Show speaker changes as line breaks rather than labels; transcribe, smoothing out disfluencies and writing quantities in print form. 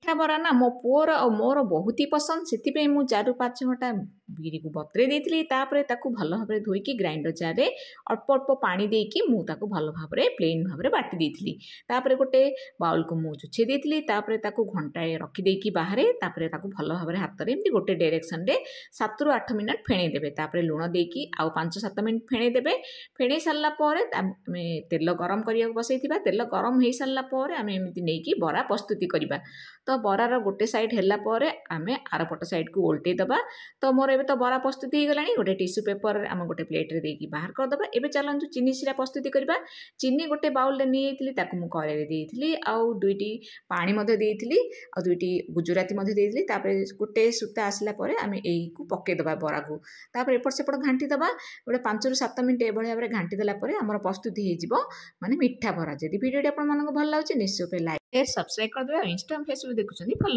ମିଠା ବରା ନା ମୋ ପୁଅର ଆଉ ମୋର ବହୁତ ହି ପସନ୍ଦ। ସେଥିପାଇଁ ମୁଁ 4ରୁ 5 ଘଣ୍ଟା ବିରିକୁ ବତୁରେଇ ଦେଇଥିଲି। ତାପରେ ତାକୁ ଭଲ ଭାବରେ ଧୋଇକି ଗ୍ରାଇଣ୍ଡର ଜାରରେ ଅଳ୍ପ ଅଳ୍ପ ପାଣି ଦେଇକି ମୁଁ ତାକୁ ଭଲ ଭାବରେ ପ୍ଲେନ୍ ଭାବରେ ବାଟି ଦେଇଥିଲି। ତାପରେ ଗୋଟେ ବାଉଲକୁ ମୁଁ ଛୁଛେଇ ଦେଇଥିଲି। ତାପରେ ତାକୁ ଘଣ୍ଟାଏ ରଖିଦେଇକି ବାହାରେ, ତାପରେ ତାକୁ ଭଲ ଭାବରେ ହାତରେ ଏମିତି ଗୋଟେ ଡାଇରେକ୍ସନରେ 7ରୁ 8 ମିନିଟ୍ ଫେଣେଇ ଦେବେ। ତାପରେ ଲୁଣ ଦେଇକି ଆଉ 5-7 ମିନିଟ୍ ଫେଣେଇ ଦେବେ। ଫେଣେଇ ସାରିଲା ପରେ ଆମେ ତେଲ ଗରମ କରିବାକୁ ବସେଇଥିବା। ତେଲ ଗରମ ହେଇସାରିଲା ପରେ ଆମେ ଏମିତି ନେଇକି ବରା ପ୍ରସ୍ତୁତି କରିବା। ତ ବରାର ଗୋଟେ ସାଇଡ୍ ହେଲା ପରେ ଆମେ ଆରପଟ ସାଇଡ୍କୁ ଓଲଟେଇ ଦେବା। ତ ମୋର ଏବେ ତ ବରା ପ୍ରସ୍ତୁତି ହେଇଗଲାଣି। ଗୋଟେ ଟିସ୍ୟୁ ପେପରରେ ଆମେ ଗୋଟେ ପ୍ଲେଟ୍ରେ ଦେଇକି ବାହାର କରିଦେବା। ଏବେ ଚାଲନ୍ତୁ ଚିନି ଶିରା ପ୍ରସ୍ତୁତି କରିବା। ଚିନି ଗୋଟେ ବାଉଲରେ ନେଇଯାଇଥିଲି, ତାକୁ ମୁଁ କଡ଼େଇରେ ଦେଇଥିଲି, ଆଉ 2ଟି ପାଣି ମଧ୍ୟ ଦେଇଥିଲି, ଆଉ 2ଟି ଗୁଜୁରାତି ମଧ୍ୟ ଦେଇଥିଲି। ତାପରେ ଗୋଟେ ସୂତା ଆସିଲା ପରେ ଆମେ ଏଇକୁ ପକେଇଦେବା ବରାକୁ। ତାପରେ ଏପଟ ସେପଟ ଘାଣ୍ଟି ଦେବା। ଗୋଟେ 5ରୁ 7 ମିନିଟ୍ ଏଭଳି ଭାବରେ ଘାଣ୍ଟି ଦେଲା ପରେ ଆମର ପ୍ରସ୍ତୁତି ହେଇଯିବ ମାନେ ମିଠା ବରା। ଯଦି ଭିଡ଼ିଓଟି ଆପଣମାନଙ୍କୁ ଭଲ ଲାଗୁଛି ନିଶ୍ଚୟ ଲାଇକ୍, ସବସ୍କ୍ରାଇବ୍ କରିଦେବେ। ଆଉ ଇନଷ୍ଟାଗ୍ରାମ, ଫେସବୁକ୍ ଦେଖୁଛନ୍ତି ଫଲୋ